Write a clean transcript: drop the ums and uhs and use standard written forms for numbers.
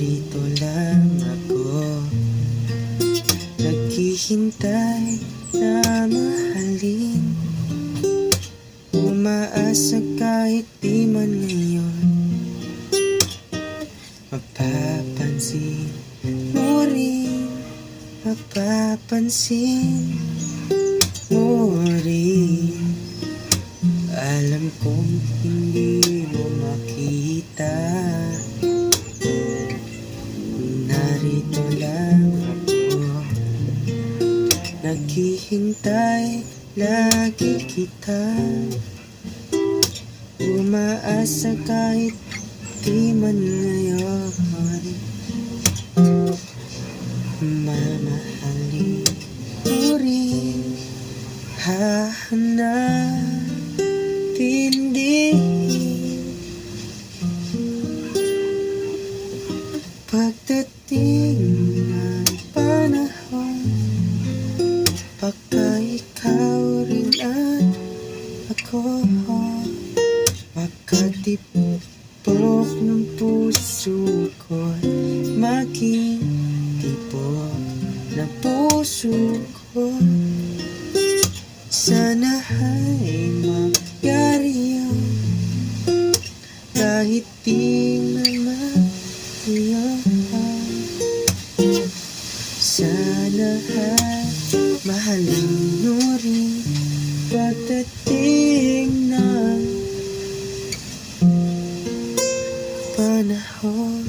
narito lang ako, naghihintay na mahalin, umaasa kahit di man ngayon mapapansin mo rin, mapapansin mo rin. Alam kong hindi mo makita, narito lang ako, naghihintay lagi kita, umaasa kahit di man ngayon mamahalin mo rin, hahanapin din pagdating ng panahon, baka ikaw rin at ako makatipok ng puso ko'y maging tibok ng puso ko. Sana ay magyari yun, kahit di naman yun. Sana ay mahalin mo rin pagdating ng panahon.